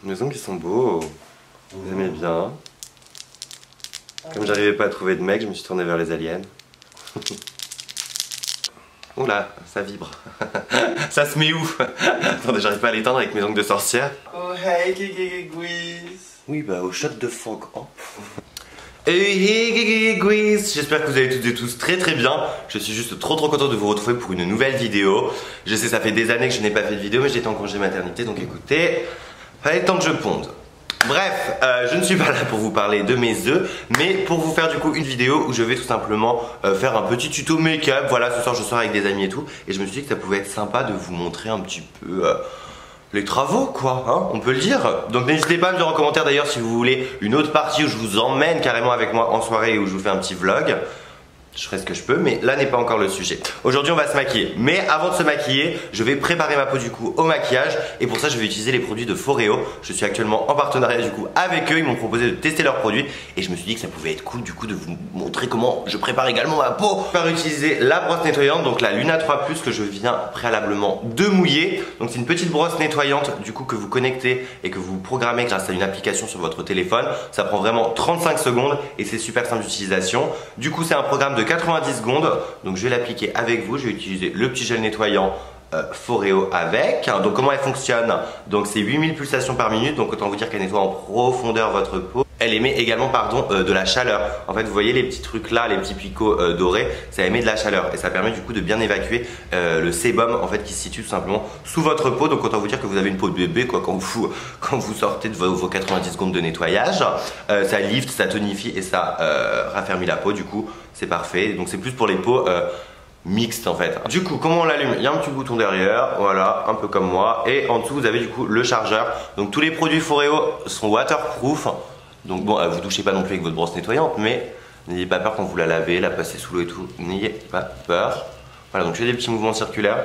Mes ongles ils sont beaux. Vous aimez bien. Comme j'arrivais pas à trouver de mec, je me suis tourné vers les aliens. Oula, ça vibre. Ça se met où? Attendez, j'arrive pas à l'éteindre avec mes ongles de sorcière. Oh hey Guiz. Oui bah au shot de fog. Oh. Hey Guiz. J'espère que vous allez toutes et tous très très bien. Je suis juste trop content de vous retrouver pour une nouvelle vidéo. Je sais ça fait des années que je n'ai pas fait de vidéo, mais j'étais en congé maternité, donc écoutez, fallait tant que je ponde. Bref, je ne suis pas là pour vous parler de mes œufs, mais pour vous faire du coup une vidéo où je vais tout simplement faire un petit tuto make-up. Voilà, ce soir je sors avec des amis et tout, et je me suis dit que ça pouvait être sympa de vous montrer un petit peu les travaux quoi, hein, on peut le dire. Donc n'hésitez pas à me dire en commentaire d'ailleurs si vous voulez une autre partie où je vous emmène carrément avec moi en soirée et où je vous fais un petit vlog. Je ferai ce que je peux, mais là n'est pas encore le sujet. Aujourd'hui on va se maquiller, mais avant de se maquiller, je vais préparer ma peau du coup au maquillage. Et pour ça je vais utiliser les produits de Foreo. Je suis actuellement en partenariat du coup avec eux. Ils m'ont proposé de tester leurs produits et je me suis dit que ça pouvait être cool du coup de vous montrer comment je prépare également ma peau. Par utiliser la brosse nettoyante, donc la Luna 3 Plus que je viens préalablement de mouiller. Donc c'est une petite brosse nettoyante du coup que vous connectez et que vous programmez grâce à une application sur votre téléphone. Ça prend vraiment 35 secondes et c'est super simple d'utilisation. Du coup c'est un programme de 90 secondes, donc je vais l'appliquer avec vous. Je vais utiliser le petit gel nettoyant Foreo avec. Donc comment elle fonctionne? Donc c'est 8000 pulsations par minute, donc autant vous dire qu'elle nettoie en profondeur votre peau. Elle émet également de la chaleur. En fait vous voyez les petits trucs là, les petits picots dorés, ça émet de la chaleur et ça permet du coup de bien évacuer le sébum en fait qui se situe tout simplement sous votre peau. Donc autant vous dire que vous avez une peau de bébé quoi quand vous sortez de vos 90 secondes de nettoyage. Ça lift, ça tonifie et ça raffermit la peau, du coup c'est parfait. Donc c'est plus pour les peaux mixte en fait. Du coup comment on l'allume? Il y a un petit bouton derrière, voilà, un peu comme moi, et en dessous vous avez du coup le chargeur. Donc tous les produits Foreo sont waterproof, donc bon vous touchez pas non plus avec votre brosse nettoyante, mais n'ayez pas peur quand vous la lavez, la passez sous l'eau et tout, n'ayez pas peur. Voilà, donc je fais des petits mouvements circulaires,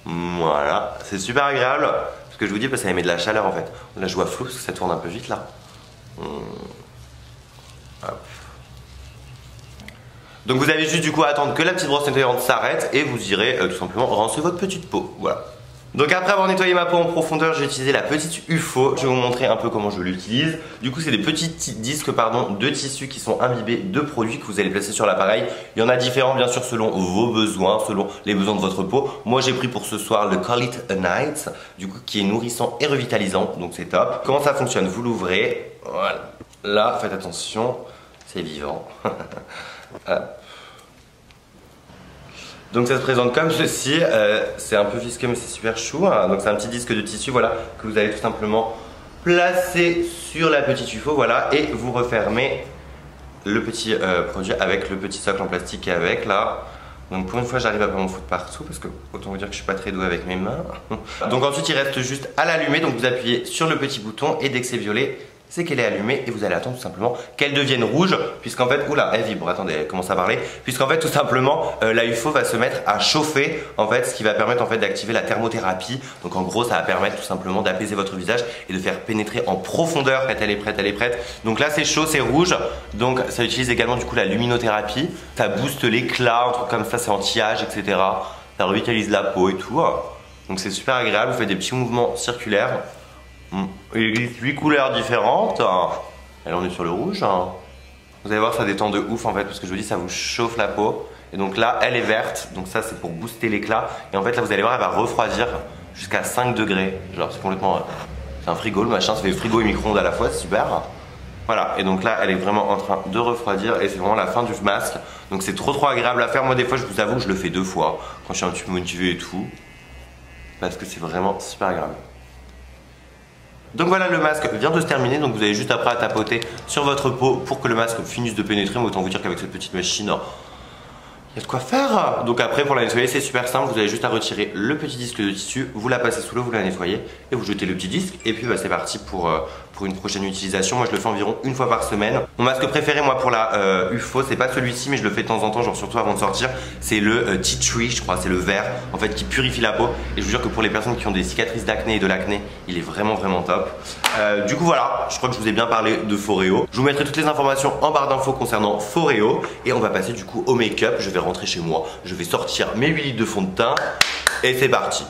voilà, c'est super agréable, ce que je vous dis parce que ça émet de la chaleur en fait. Là je vois flou parce que ça tourne un peu vite là. Hop. Donc vous avez juste du coup à attendre que la petite brosse nettoyante s'arrête et vous irez tout simplement rincer votre petite peau. Voilà. Donc après avoir nettoyé ma peau en profondeur, j'ai utilisé la petite UFO. Je vais vous montrer un peu comment je l'utilise. Du coup c'est des petits disques de tissu qui sont imbibés de produits que vous allez placer sur l'appareil. Il y en a différents bien sûr selon vos besoins, selon les besoins de votre peau. Moi j'ai pris pour ce soir le Call It a Night, du coup qui est nourrissant et revitalisant, donc c'est top. Comment ça fonctionne? Vous l'ouvrez, voilà. Là faites attention, c'est vivant. Donc ça se présente comme ceci, c'est un peu visqueux mais c'est super chou, hein. Donc c'est un petit disque de tissu voilà, que vous allez tout simplement placer sur la petite UFO, voilà, et vous refermez le petit produit avec le petit socle en plastique qui est avec là. Donc pour une fois j'arrive à pas m'en foutre partout parce que autant vous dire que je suis pas très doué avec mes mains. Donc ensuite il reste juste à l'allumer, donc vous appuyez sur le petit bouton et dès que c'est violet, c'est qu'elle est allumée et vous allez attendre tout simplement qu'elle devienne rouge, puisqu'en fait, oula, elle vibre, attendez, elle commence à parler, puisqu'en fait tout simplement la UFO va se mettre à chauffer, en fait, ce qui va permettre en fait d'activer la thermothérapie. Donc en gros ça va permettre tout simplement d'apaiser votre visage et de faire pénétrer en profondeur quand elle est prête, elle est prête. Donc là c'est chaud, c'est rouge, donc ça utilise également du coup la luminothérapie, ça booste l'éclat, un truc comme ça, c'est anti-âge, etc. Ça revitalise la peau et tout, donc c'est super agréable, vous faites des petits mouvements circulaires. Il existe 8 couleurs différentes. Là on est sur le rouge. Vous allez voir ça détend de ouf en fait parce que je vous dis ça vous chauffe la peau. Et donc là elle est verte, donc ça c'est pour booster l'éclat. Et en fait là vous allez voir elle va refroidir jusqu'à 5 degrés. Genre c'est complètement... c'est un frigo le machin, ça fait frigo et micro-ondes à la fois, c'est super. Voilà, et donc là elle est vraiment en train de refroidir et c'est vraiment la fin du masque. Donc c'est trop agréable à faire. Moi des fois je vous avoue que je le fais 2 fois quand je suis un petit peu motivé et tout. Parce que c'est vraiment super agréable. Donc voilà, le masque vient de se terminer, donc vous avez juste après à tapoter sur votre peau pour que le masque finisse de pénétrer. Mais autant vous dire qu'avec cette petite machine, il y a de quoi faire. Donc après pour la nettoyer c'est super simple, vous avez juste à retirer le petit disque de tissu, vous la passez sous l'eau, vous la nettoyez et vous jetez le petit disque et puis bah, c'est parti pour une prochaine utilisation. Moi je le fais environ une fois par semaine. Mon masque préféré moi pour la UFO c'est pas celui-ci mais je le fais de temps en temps, genre surtout avant de sortir, c'est le Tea Tree, je crois, c'est le vert en fait qui purifie la peau et je vous jure que pour les personnes qui ont des cicatrices d'acné et de l'acné il est vraiment top. Du coup voilà, je crois que je vous ai bien parlé de Foreo. Je vous mettrai toutes les informations en barre d'infos concernant Foreo et on va passer du coup au make-up. Je vais rentrer chez moi, je vais sortir mes 8 litres de fond de teint et c'est parti.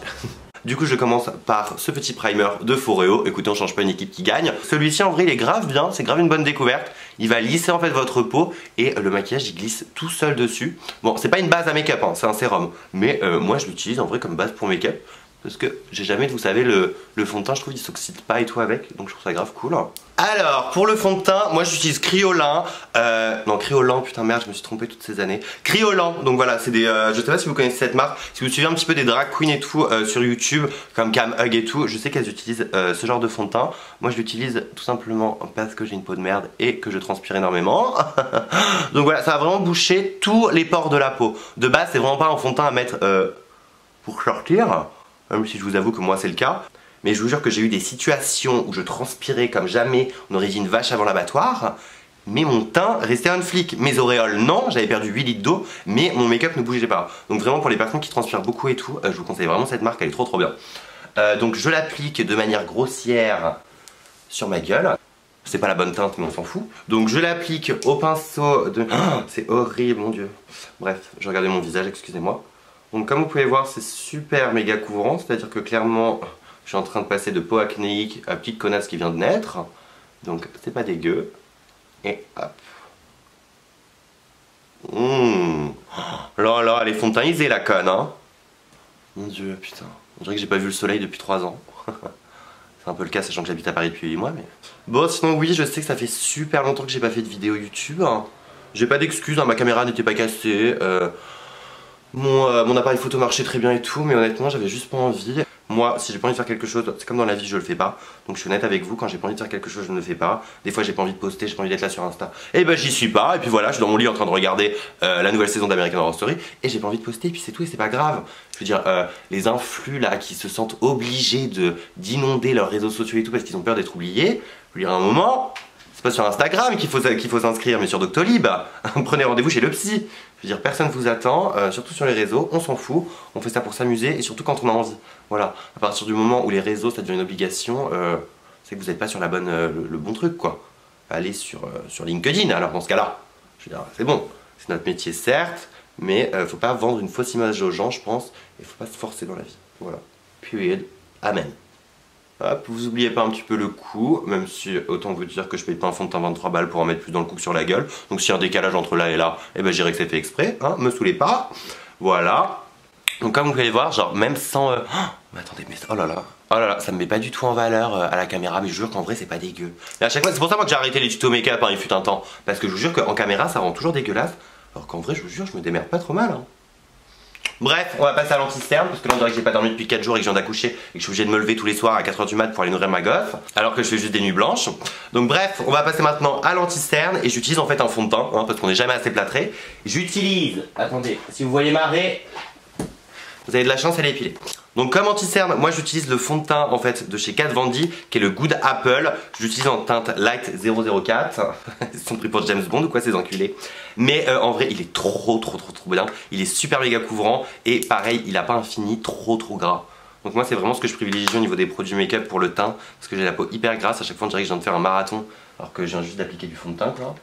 Du coup je commence par ce petit primer de Foreo. Écoutez, on change pas une équipe qui gagne. Celui-ci en vrai il est grave bien, c'est grave une bonne découverte. Il va lisser en fait votre peau et le maquillage il glisse tout seul dessus. Bon, c'est pas une base à make-up, hein, c'est un sérum. Mais moi je l'utilise en vrai comme base pour make-up. Parce que j'ai jamais, vous savez, le fond de teint, je trouve, il s'oxyde pas et tout avec. Donc je trouve ça grave cool. Alors, pour le fond de teint, moi j'utilise Kryolan. Non, Kryolan, putain merde, je me suis trompé toutes ces années. Kryolan, donc voilà, c'est des... je sais pas si vous connaissez cette marque. Si vous suivez un petit peu des drag queens et tout sur YouTube, comme Cam Hug et tout, je sais qu'elles utilisent ce genre de fond de teint. Moi je l'utilise tout simplement parce que j'ai une peau de merde et que je transpire énormément. Donc voilà, ça va vraiment boucher tous les pores de la peau. De base, c'est vraiment pas un fond de teint à mettre pour sortir. Même si je vous avoue que moi c'est le cas. Mais je vous jure que j'ai eu des situations où je transpirais comme jamais on aurait dit une vache avant l'abattoir. Mais mon teint restait un flic. Mes auréoles non, j'avais perdu 8 litres d'eau. Mais mon make-up ne bougeait pas. Donc vraiment pour les personnes qui transpirent beaucoup et tout, je vous conseille vraiment cette marque, elle est trop bien. Donc je l'applique de manière grossière sur ma gueule. C'est pas la bonne teinte mais on s'en fout. Donc je l'applique au pinceau de... Oh, c'est horrible mon dieu. Bref, je regardais mon visage, excusez-moi. Donc comme vous pouvez voir c'est super méga couvrant, c'est-à-dire que clairement je suis en train de passer de peau acnéique à petite connasse qui vient de naître. Donc c'est pas dégueu. Et hop. Là là, elle est fontanisée la conne hein. Mon dieu putain, on dirait que j'ai pas vu le soleil depuis 3 ans. C'est un peu le cas sachant que j'habite à Paris depuis 8 mois mais... Bon sinon oui je sais que ça fait super longtemps que j'ai pas fait de vidéo YouTube hein. J'ai pas d'excuses, hein, ma caméra n'était pas cassée. Mon appareil photo marchait très bien et tout, mais honnêtement j'avais juste pas envie. Moi si j'ai pas envie de faire quelque chose, c'est comme dans la vie, je le fais pas. Donc je suis honnête avec vous, quand j'ai pas envie de faire quelque chose je ne le fais pas. Des fois j'ai pas envie de poster, j'ai pas envie d'être là sur Insta, et ben j'y suis pas. Et puis voilà, je suis dans mon lit en train de regarder la nouvelle saison d'American Horror Story et j'ai pas envie de poster et puis c'est tout et c'est pas grave. Je veux dire, les influx là qui se sentent obligés d'inonder leurs réseaux sociaux et tout parce qu'ils ont peur d'être oubliés, je veux dire à un moment... C'est pas sur Instagram qu'il faut s'inscrire, mais sur Doctolib. Prenez rendez-vous chez le psy. Je veux dire, personne vous attend, surtout sur les réseaux, on s'en fout. On fait ça pour s'amuser et surtout quand on a envie. Voilà. À partir du moment où les réseaux, ça devient une obligation, c'est que vous n'êtes pas sur la bonne, le bon truc, quoi. Allez sur LinkedIn, alors dans ce cas-là. Je veux dire, c'est bon. C'est notre métier, certes, mais faut pas vendre une fausse image aux gens, je pense. Et faut pas se forcer dans la vie. Voilà. Period. Amen. Hop, vous oubliez pas un petit peu le coût, même si autant vous dire que je paye pas un fond de teint 23 balles pour en mettre plus dans le cou que sur la gueule. Donc s'il y a un décalage entre là et là, eh ben je dirais que c'est fait exprès, hein, me saoulez pas. Voilà. Donc comme vous pouvez voir, genre même sans... Oh, mais attendez, mais oh là là, ça me met pas du tout en valeur à la caméra, mais je vous jure qu'en vrai c'est pas dégueu. Et à chaque fois, c'est pour ça moi que j'ai arrêté les tutos make-up, hein, il fut un temps. Parce que je vous jure qu'en caméra ça rend toujours dégueulasse, alors qu'en vrai je vous jure je me démerde pas trop mal. Hein. Bref, on va passer à l'anti-cerne parce que là on dirait que j'ai pas dormi depuis 4 jours et que je viens d'accoucher et que je suis obligé de me lever tous les soirs à 4 h du mat pour aller nourrir ma gosse alors que je fais juste des nuits blanches. Donc bref, on va passer maintenant à l'anti-cerne et j'utilise en fait un fond de teint hein, parce qu'on n'est jamais assez plâtré. J'utilise, attendez, si vous voyez marrer, vous avez de la chance, elle est épilée. Donc comme anti-cerne, moi j'utilise le fond de teint en fait de chez Kat Von D qui est le Good Apple. J'utilise en teinte Light 004. Ils sont pris pour James Bond ou quoi ces enculés. Mais en vrai il est trop bien. Il est super méga couvrant et pareil il a pas un fini trop gras. Donc moi c'est vraiment ce que je privilégie au niveau des produits make-up pour le teint. Parce que j'ai la peau hyper grasse, à chaque fois on dirait que je viens de faire un marathon alors que je viens juste d'appliquer du fond de teint quoi.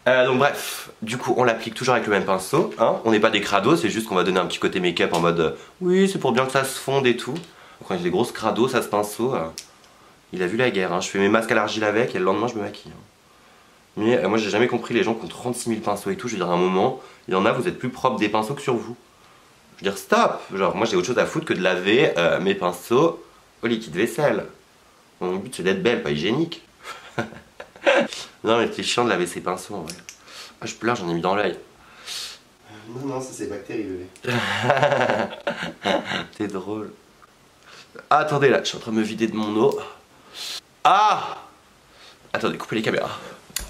Donc bref, du coup on l'applique toujours avec le même pinceau, hein. On n'est pas des crados, c'est juste qu'on va donner un petit côté make-up en mode oui c'est pour bien que ça se fonde et tout. Donc quand j'ai des grosses crados, ça ce pinceau, il a vu la guerre, hein. Je fais mes masques à l'argile avec et le lendemain je me maquille. Hein. Mais moi j'ai jamais compris les gens qui ont 36 000 pinceaux et tout, je veux dire à un moment, il y en a vous êtes plus propre des pinceaux que sur vous. Je veux dire stop, genre moi j'ai autre chose à foutre que de laver mes pinceaux au liquide vaisselle. Mon but c'est d'être belle, pas hygiénique. Non mais c'est chiant de laver ses pinceaux en vrai. Ah je pleure, j'en ai mis dans l'œil. Non, ça c'est bactéries bébé. T'es drôle. Ah, attendez là, je suis en train de me vider de mon eau. Ah! Attendez, coupez les caméras.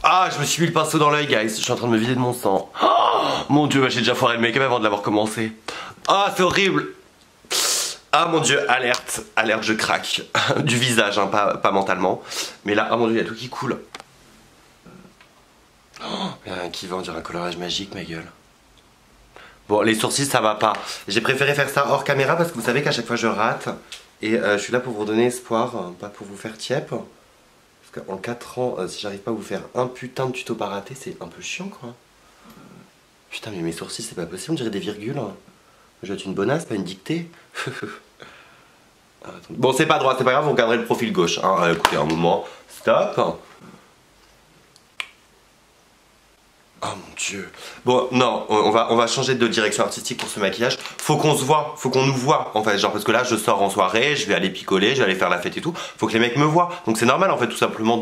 Ah, je me suis mis le pinceau dans l'œil guys, je suis en train de me vider de mon sang. Oh, mon dieu, j'ai déjà foiré le make-up avant de l'avoir commencé. Ah, c'est horrible. Ah mon dieu, alerte, alerte, je craque. Du visage, hein, pas mentalement. Mais là, ah mon dieu, il y a tout qui coule. Oh, il y a un qui va, on dirait un colorage magique, ma gueule. Bon, les sourcils, ça va pas. J'ai préféré faire ça hors caméra parce que vous savez qu'à chaque fois je rate. Et je suis là pour vous donner espoir, pas pour vous faire tiep. Parce qu'en 4 ans, si j'arrive pas à vous faire un putain de tuto pas raté, c'est un peu chiant quoi. Putain, mais mes sourcils, c'est pas possible, on dirait des virgules. Je vais être une bonasse, pas une dictée. Bon, c'est pas droit, c'est pas grave, vous regarderez le profil gauche. Hein. Écoutez, un moment, stop. Oh mon dieu. Bon, non, on va changer de direction artistique pour ce maquillage. Faut qu'on se voit, faut qu'on nous voit en fait. Genre, parce que là, je sors en soirée, je vais aller picoler, je vais aller faire la fête et tout. Faut que les mecs me voient. Donc c'est normal en fait, tout simplement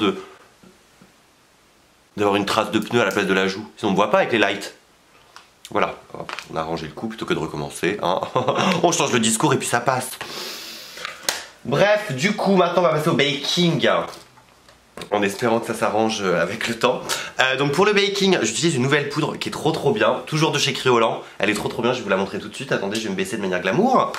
d'avoir une trace de pneu à la place de la joue. Sinon, on me voit pas avec les lights. Voilà, on a rangé le coup plutôt que de recommencer. Hein. On change le discours et puis ça passe. Bref, du coup, maintenant on va passer au baking. En espérant que ça s'arrange avec le temps. Donc pour le baking, j'utilise une nouvelle poudre qui est trop bien. Toujours de chez Kryolan. Elle est trop bien, je vais vous la montrer tout de suite. Attendez, je vais me baisser de manière glamour.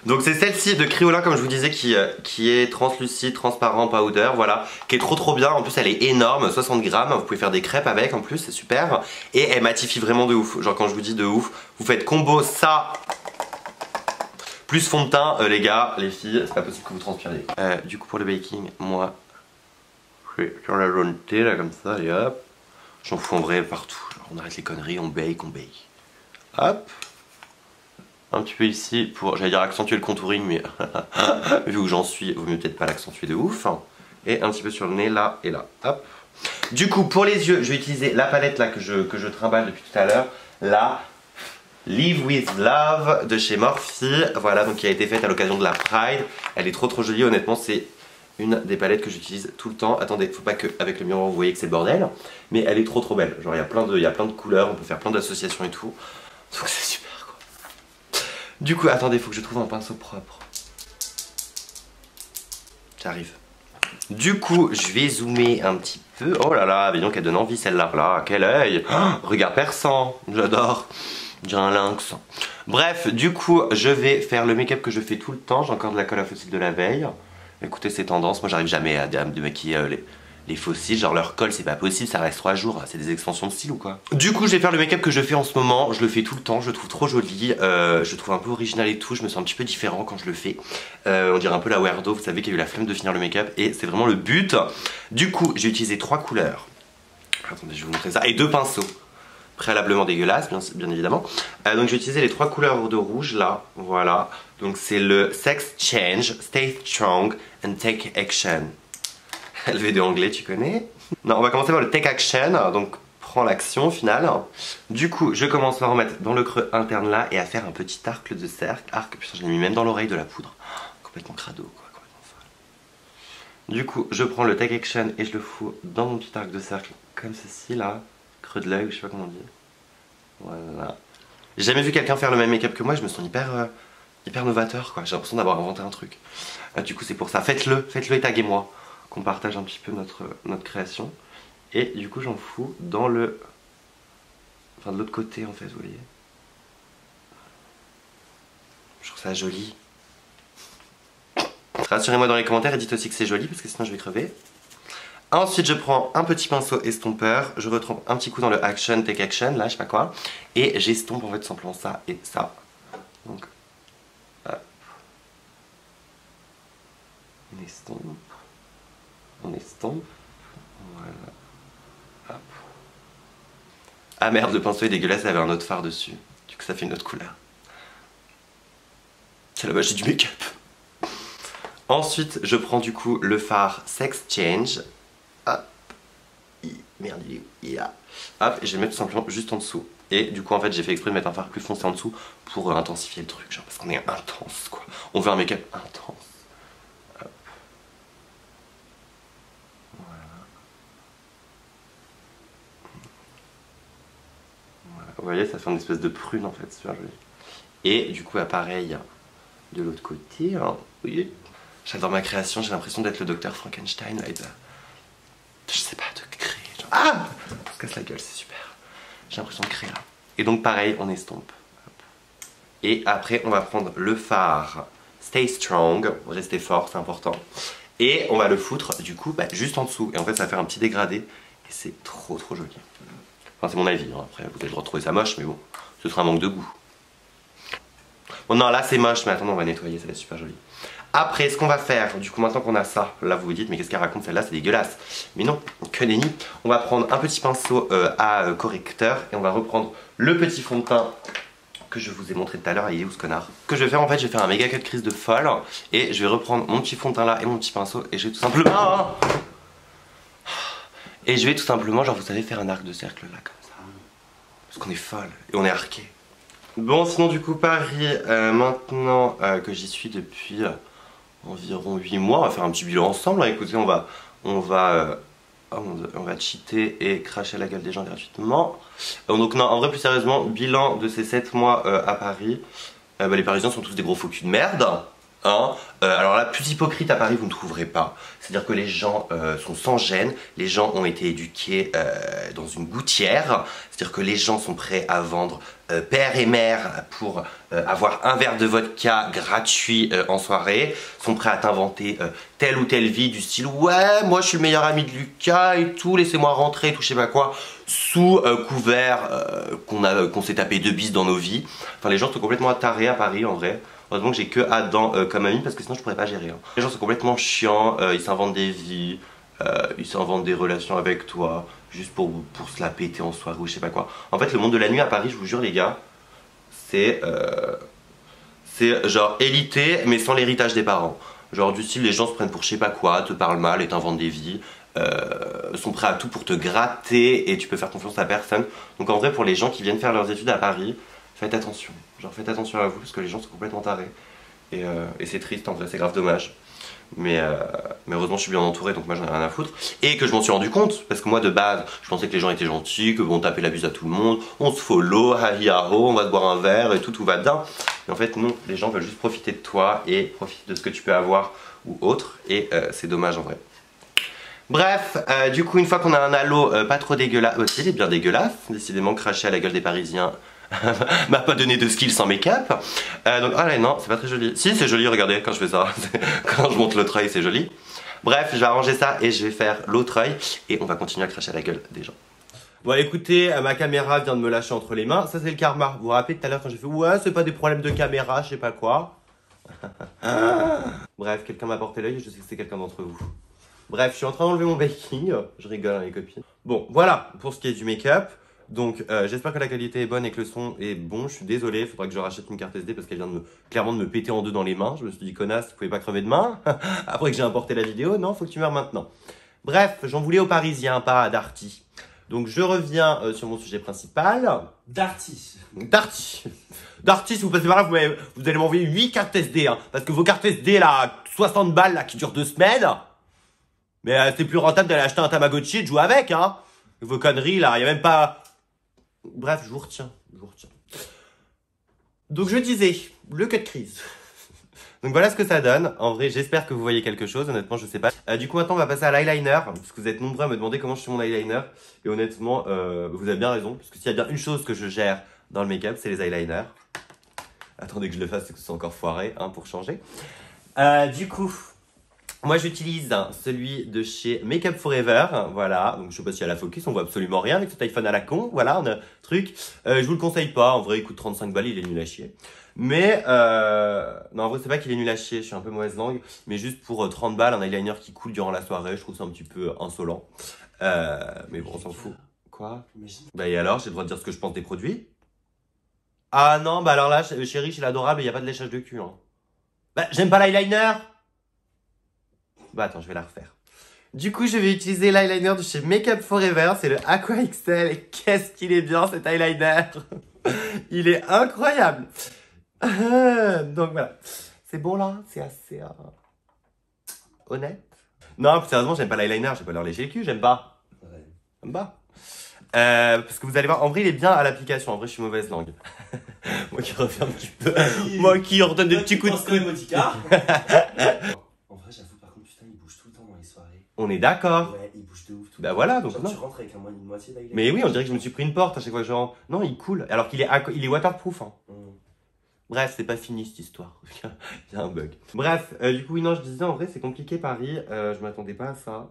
Donc c'est celle-ci de Kryolan, comme je vous disais, qui est translucide, transparent, powder, voilà. Qui est trop bien, en plus elle est énorme, 60 grammes. Vous pouvez faire des crêpes avec en plus, c'est super. Et elle matifie vraiment de ouf. Genre quand je vous dis de ouf, vous faites combo ça... plus fond de teint, les gars, les filles, c'est pas possible que vous transpiriez. Du coup pour le baking, moi, je vais sur la zone T là comme ça et hop. J'en fous en vrai partout. Genre, on arrête les conneries, on bake. Hop. Un petit peu ici pour, j'allais dire accentuer le contouring, mais vu où j'en suis, vaut mieux peut-être pas l'accentuer de ouf. Et un petit peu sur le nez là et là. Hop. Du coup pour les yeux, je vais utiliser la palette là que je trimballe depuis tout à l'heure. Là. Live with Love de chez Morphe, voilà, donc qui a été faite à l'occasion de la Pride. Elle est trop jolie, honnêtement c'est une des palettes que j'utilise tout le temps. Attendez, faut pas qu'avec le miroir vous voyez que c'est le bordel, mais elle est trop belle. Genre il y a plein de couleurs, on peut faire plein d'associations et tout. Donc c'est super quoi. Du coup, attendez, faut que je trouve un pinceau propre. J'arrive. Du coup, je vais zoomer un petit peu. Oh là là, mais donc elle donne envie celle-là. Là, quel œil. Oh, regard perçant, j'adore. J'ai un lynx. Bref, du coup, je vais faire le make-up que je fais tout le temps. J'ai encore de la colle à fossiles de la veille. Écoutez, c'est tendance. Moi, j'arrive jamais à démaquiller les fossiles. Genre, leur colle, c'est pas possible. Ça reste 3 jours. C'est des extensions de style ou quoi? Du coup, je vais faire le make-up que je fais en ce moment. Je le fais tout le temps. Je le trouve trop joli. Je le trouve un peu original et tout. Je me sens un petit peu différent quand je le fais. On dirait un peu la weirdo. Vous savez qu'il y a eu la flemme de finir le make-up. Et c'est vraiment le but. Du coup, j'ai utilisé 3 couleurs. Attendez, je vais vous montrer ça. Et 2 pinceaux. Préalablement dégueulasse, bien évidemment. Donc je vais utiliser les 3 couleurs de rouge là, voilà. Donc c'est le Sex Change, Stay Strong and Take Action. LV2 anglais, tu connais? Non, on va commencer par le Take Action, donc prends l'action finale. Du coup, je commence par remettre dans le creux interne là et à faire un petit arc de cercle. Putain, je l'ai mis même dans l'oreille de la poudre. Complètement crado quoi, complètement folle. Du coup, je prends le Take Action et je le fous dans mon petit arc de cercle comme ceci là. Creux de l'œil, je sais pas comment dire. Voilà. J'ai jamais vu quelqu'un faire le même make-up que moi, je me sens hyper novateur quoi. J'ai l'impression d'avoir inventé un truc. Du coup c'est pour ça, faites-le et taguez-moi. Qu'on partage un petit peu notre création. Et du coup j'en fous dans le... Enfin de l'autre côté en fait, vous voyez. Je trouve ça joli. Rassurez-moi dans les commentaires et dites aussi que c'est joli parce que sinon je vais crever. Ensuite je prends un petit pinceau estompeur, je retrempe un petit coup dans le Action, Take Action, là je sais pas quoi, et j'estompe en fait simplement ça et ça. Donc, hop. On estompe, voilà, hop. Ah merde, le pinceau est dégueulasse, il avait un autre fard dessus, du coup ça fait une autre couleur. C'est la magie du make-up. Ensuite je prends du coup le fard Sex Change. Hop, merde il est où? Il est là. Hop, et je vais le mettre tout simplement juste en dessous. Et du coup en fait j'ai fait exprès de mettre un fard plus foncé en dessous pour intensifier le truc, genre parce qu'on est intense quoi. On veut un make-up intense. Hop. Voilà. Voilà. Vous voyez, ça fait une espèce de prune en fait, super joli. Et du coup pareil de l'autre côté, hein. Oui. J'adore ma création, j'ai l'impression d'être le docteur Frankenstein là, je sais pas, de créer. Genre... Ah, on se casse la gueule, c'est super. J'ai l'impression de créer là. Et donc pareil, on estompe. Et après, on va prendre le fard Stay Strong. Restez fort, c'est important. Et on va le foutre du coup juste en dessous. Et en fait, ça va faire un petit dégradé. Et c'est trop joli. Enfin, c'est mon avis. Hein. Après, vous avez le droit de trouver ça moche, mais bon, ce sera un manque de goût. Bon, non, là c'est moche, mais attendez, on va nettoyer, ça va être super joli. Après, ce qu'on va faire, du coup maintenant qu'on a ça, là vous vous dites mais qu'est-ce qu'elle raconte celle-là, c'est dégueulasse. Mais non, que nenni. On va prendre un petit pinceau à correcteur et on va reprendre le petit fond de teint que je vous ai montré tout à l'heure. Il est où ce connard? Ce que je vais faire en fait, je vais faire un méga cut crease de folle. Et je vais reprendre mon petit fond de teint là et mon petit pinceau. Et je vais tout simplement... Et je vais tout simplement, genre vous savez, faire un arc de cercle là comme ça. Parce qu'on est folle et on est arqué. Bon, sinon du coup Paris, maintenant que j'y suis depuis environ 8 mois, on va faire un petit bilan ensemble. Écoutez, on va cheater et cracher à la gueule des gens gratuitement. Donc non, en vrai, plus sérieusement, bilan de ces 7 mois à Paris. Les Parisiens sont tous des gros faux culs de merde. Hein, alors là, plus hypocrite à Paris, vous ne trouverez pas. C'est-à-dire que les gens sont sans gêne, les gens ont été éduqués dans une gouttière, c'est-à-dire que les gens sont prêts à vendre père et mère pour avoir un verre de vodka gratuit en soirée, sont prêts à t'inventer telle ou telle vie du style ouais, moi je suis le meilleur ami de Lucas et tout, laissez-moi rentrer, tout je sais pas quoi, sous couvert qu'on s'est tapé 2 bises dans nos vies. Enfin, les gens sont complètement tarés à Paris en vrai. Heureusement que j'ai que Adam comme ami parce que sinon je pourrais pas gérer. Hein. Les gens sont complètement chiants, ils s'inventent des vies, ils s'inventent des relations avec toi juste pour se la péter en soirée ou je sais pas quoi. En fait, le monde de la nuit à Paris, je vous jure les gars, c'est genre élité mais sans l'héritage des parents. Genre du style les gens se prennent pour je sais pas quoi, te parlent mal et t'inventent des vies. Sont prêts à tout pour te gratter et tu peux faire confiance à personne. Donc en vrai pour les gens qui viennent faire leurs études à Paris, faites attention, genre faites attention à vous parce que les gens sont complètement tarés et c'est triste en vrai, c'est grave dommage. Mais heureusement je suis bien entouré donc moi j'en ai rien à foutre. Et que je m'en suis rendu compte parce que moi de base je pensais que les gens étaient gentils, que on tapait la bise à tout le monde, on se follow, on va se boire un verre et tout va bien. Mais en fait non, les gens veulent juste profiter de toi et profiter de ce que tu peux avoir ou autre et c'est dommage en vrai. Bref, du coup une fois qu'on a un halo pas trop dégueulasse, aussi il est bien dégueulasse, décidément cracher à la gueule des Parisiens m'a pas donné de skills sans make-up. Donc, ah non, c'est pas très joli. Si, c'est joli, regardez, quand je fais ça. Quand je monte l'autre œil, c'est joli. Bref, je vais arranger ça et je vais faire l'autre œil. Et on va continuer à cracher à la gueule des gens. Bon, écoutez, ma caméra vient de me lâcher entre les mains. Ça, c'est le karma. Vous vous rappelez tout à l'heure quand j'ai fait ouais, c'est pas des problèmes de caméra, je sais pas quoi. Bref, quelqu'un m'a porté l'œil et je sais que c'est quelqu'un d'entre vous. Bref, je suis en train d'enlever mon baking. Je rigole, hein, les copines. Bon, voilà pour ce qui est du make-up. Donc j'espère que la qualité est bonne et que le son est bon. Je suis désolé, il faudra que je rachète une carte SD parce qu'elle vient clairement de me péter en deux dans les mains. Je me suis dit connasse, tu pouvais pas crever de main. Après que j'ai importé la vidéo, non, faut que tu meurs maintenant. Bref, j'en voulais aux Parisiens, pas à Darty. Donc je reviens sur mon sujet principal. Darty. Darty, si vous passez par là, vous allez m'envoyer 8 cartes SD. Hein, parce que vos cartes SD, là, 60 balles, là, qui durent 2 semaines. Mais c'est plus rentable d'aller acheter un Tamagotchi et de jouer avec, hein. Vos conneries, là, il n'y a même pas... Bref, je vous retiens. Donc je disais, le cut crease. Donc voilà ce que ça donne. En vrai, j'espère que vous voyez quelque chose. Honnêtement, je sais pas. Du coup, maintenant, on va passer à l'eyeliner. Parce que vous êtes nombreux à me demander comment je fais mon eyeliner. Et honnêtement, vous avez bien raison. Parce que s'il y a bien une chose que je gère dans le make-up, c'est les eyeliners. Attendez que je le fasse, c'est que c'est encore foiré, hein, pour changer. Du coup... Moi j'utilise celui de chez Make Up For Ever, voilà, donc je sais pas si à la focus, on voit absolument rien avec cet iPhone à la con, voilà, on a un truc, je vous le conseille pas, en vrai il coûte 35 balles, il est nul à chier. Mais, non en vrai c'est pas qu'il est nul à chier, je suis un peu mauvaise langue, mais juste pour 30 balles, un eyeliner qui coule durant la soirée, je trouve ça un petit peu insolent. Mais bon, on s'en fout. Quoi? Bah et alors, j'ai le droit de dire ce que je pense des produits? Ah non, bah alors là, chérie, chez l'adorable, il n'y a pas de léchage de cul, hein. Bah j'aime pas l'eyeliner. Bah attends, je vais la refaire. Du coup, je vais utiliser l'eyeliner de chez Make Up For Ever. C'est le Aqua XL. Et qu'est-ce qu'il est bien cet eyeliner. Il est incroyable. Donc voilà. C'est bon là? C'est assez honnête? Non, plus sérieusement, j'aime pas l'eyeliner. J'ai pas leur lécher le cul, j'aime pas. J'aime pas. Parce que vous allez voir, en vrai, il est bien à l'application. En vrai, je suis mauvaise langue. Moi qui refais un petit peu. Moi qui redonne des petits coups de coude. En vrai, j'avoue, par contre, putain, il bouge tout le temps dans les soirées. On est d'accord. Ouais, il bouge de ouf tout Bah le temps. voilà, donc genre, non. tu rentres avec une moitié d'eyeliner. Mais oui, on dirait que je me suis pris une porte à chaque fois que je rentre. Non, il coule. Alors qu'il est waterproof. Hein. Bref, c'est pas fini cette histoire. Il y a un bug. Bref, du coup, oui, non, je disais, en vrai, c'est compliqué Paris. Je m'attendais pas à ça.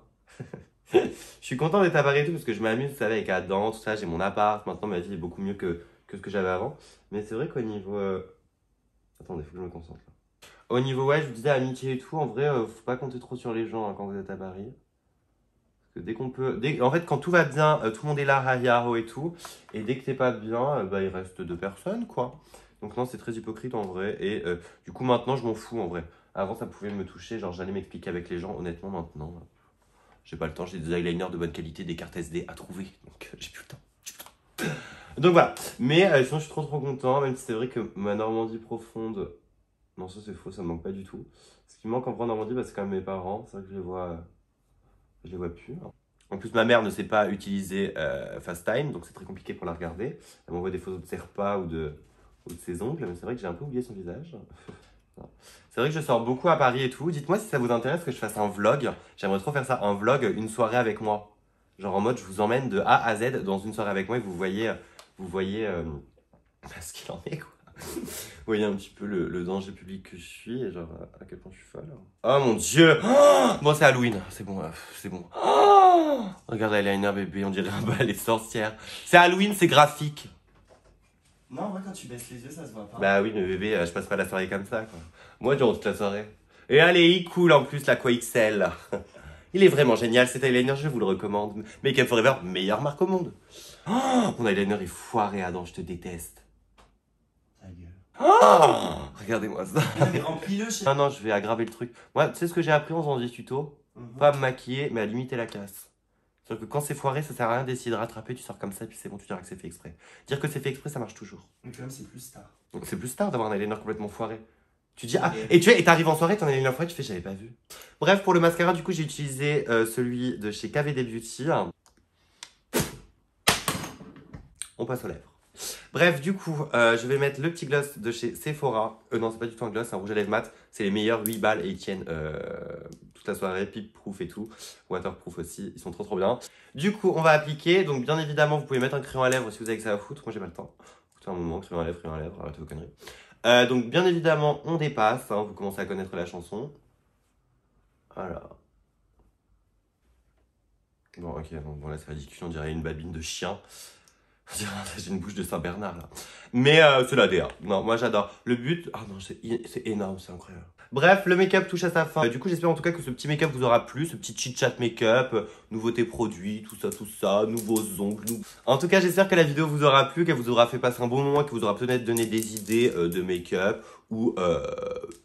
Je suis content d'être à Paris et tout parce que je m'amuse, vous savez, avec Adam, tout ça. J'ai mon appart. Maintenant, ma vie est beaucoup mieux que ce que j'avais avant. Mais c'est vrai qu'au niveau... Attendez, faut que je me concentre là. Au niveau, ouais, je vous disais amitié et tout, en vrai, faut pas compter trop sur les gens hein, quand vous êtes à Paris. Parce que dès qu'on peut... En fait, quand tout va bien, tout le monde est là, ha et tout. Et dès que t'es pas bien, bah il reste 2 personnes, quoi. Donc non, c'est très hypocrite en vrai. Et du coup, maintenant, je m'en fous en vrai. Avant, ça pouvait me toucher. Genre, j'allais m'expliquer avec les gens. Honnêtement, maintenant, j'ai pas le temps. J'ai des eyeliners de bonne qualité, des cartes SD à trouver. Donc, j'ai plus le temps. Donc voilà. Mais sinon, je suis trop content. Même si c'est vrai que ma Normandie profonde... Non, ça c'est faux, ça me manque pas du tout. Ce qui me manque en vrai en Normandie, bah, c'est quand même mes parents. C'est vrai que je les vois plus. En plus, ma mère ne sait pas utiliser FaceTime, donc c'est très compliqué pour la regarder. Elle m'envoie des photos de ses repas ou de ses ongles, mais c'est vrai que j'ai un peu oublié son visage. C'est vrai que je sors beaucoup à Paris et tout. Dites-moi si ça vous intéresse que je fasse un vlog. J'aimerais trop faire ça, un vlog, une soirée avec moi. Genre en mode, je vous emmène de A à Z dans une soirée avec moi et vous voyez ce qu'il en est, quoi. Vous voyez un petit peu le danger public que je suis et genre à quel point je suis folle. Oh mon dieu, oh bon, c'est Halloween, c'est bon, c'est bon. Oh regarde l'eyeliner bébé, on dirait un bal les sorcières. C'est Halloween, c'est graphique. Non, en vrai, quand tu baisses les yeux, ça se voit pas. Bah oui, mais bébé, je passe pas la soirée comme ça, quoi. Moi, durant toute la soirée. Et allez, il cool en plus, la Quoi XL. Il est vraiment génial, cet eyeliner, je vous le recommande. Make Up Forever, meilleure marque au monde. Oh, mon eyeliner est foiré, Adam, je te déteste. Ta gueule. Oh regardez-moi ça. Mais remplis-le, chez... Non, je vais aggraver le truc. Moi, tu sais ce que j'ai appris en faisant des tutos? Pas à me maquiller, mais à limiter la casse. C'est-à-dire que quand c'est foiré, ça sert à rien d'essayer de rattraper, tu sors comme ça, et puis c'est bon, tu diras que c'est fait exprès. Dire que c'est fait exprès, ça marche toujours. Mais quand même, c'est plus tard. Donc c'est plus tard d'avoir un eyeliner complètement foiré. Tu dis, ah, et tu t'arrives en soirée, ton eyeliner foiré, tu fais, j'avais pas vu. Bref, pour le mascara, du coup, j'ai utilisé celui de chez KVD Beauty. On passe aux lèvres. Bref, du coup, je vais mettre le petit gloss de chez Sephora. Non, c'est pas du tout un gloss, c'est un rouge à lèvres mat. C'est les meilleurs, 8 balles et ils tiennent toute la soirée. Pip proof et tout. Waterproof aussi, ils sont trop bien. Du coup, on va appliquer. Donc, bien évidemment, vous pouvez mettre un crayon à lèvres si vous avez que ça à foutre. Moi, j'ai pas le temps. Écoutez un moment, crayon à lèvres, arrêtez vos conneries. Donc, bien évidemment, on dépasse. Hein, vous commencez à connaître la chanson. Voilà. Bon, ok, bon là, c'est ridicule. On dirait une babine de chien. J'ai une bouche de Saint-Bernard là. Mais c'est la DA. Non, moi j'adore. Le but... Ah non, c'est énorme, c'est incroyable. Bref, le make-up touche à sa fin. Du coup, j'espère en tout cas que ce petit make-up vous aura plu. Ce petit chit-chat make-up, nouveautés produits, tout ça, nouveaux ongles. En tout cas, j'espère que la vidéo vous aura plu, qu'elle vous aura fait passer un bon moment, qu'elle vous aura peut-être donné des idées de make-up ou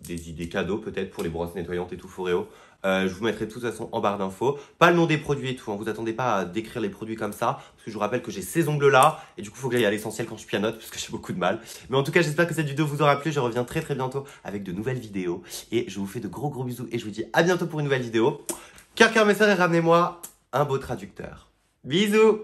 des idées cadeaux peut-être pour les brosses nettoyantes et tout Foreo. Je vous mettrai de toute façon en barre d'infos. Pas le nom des produits et tout, hein. Vous attendez pas à décrire les produits comme ça. Parce que je vous rappelle que j'ai ces ongles là. Et du coup, il faut que j'aille à l'essentiel quand je pianote. Parce que j'ai beaucoup de mal. Mais en tout cas, j'espère que cette vidéo vous aura plu. Je reviens très bientôt avec de nouvelles vidéos. Et je vous fais de gros bisous. Et je vous dis à bientôt pour une nouvelle vidéo. Cœur, mes sœurs, et ramenez-moi un beau traducteur. Bisous!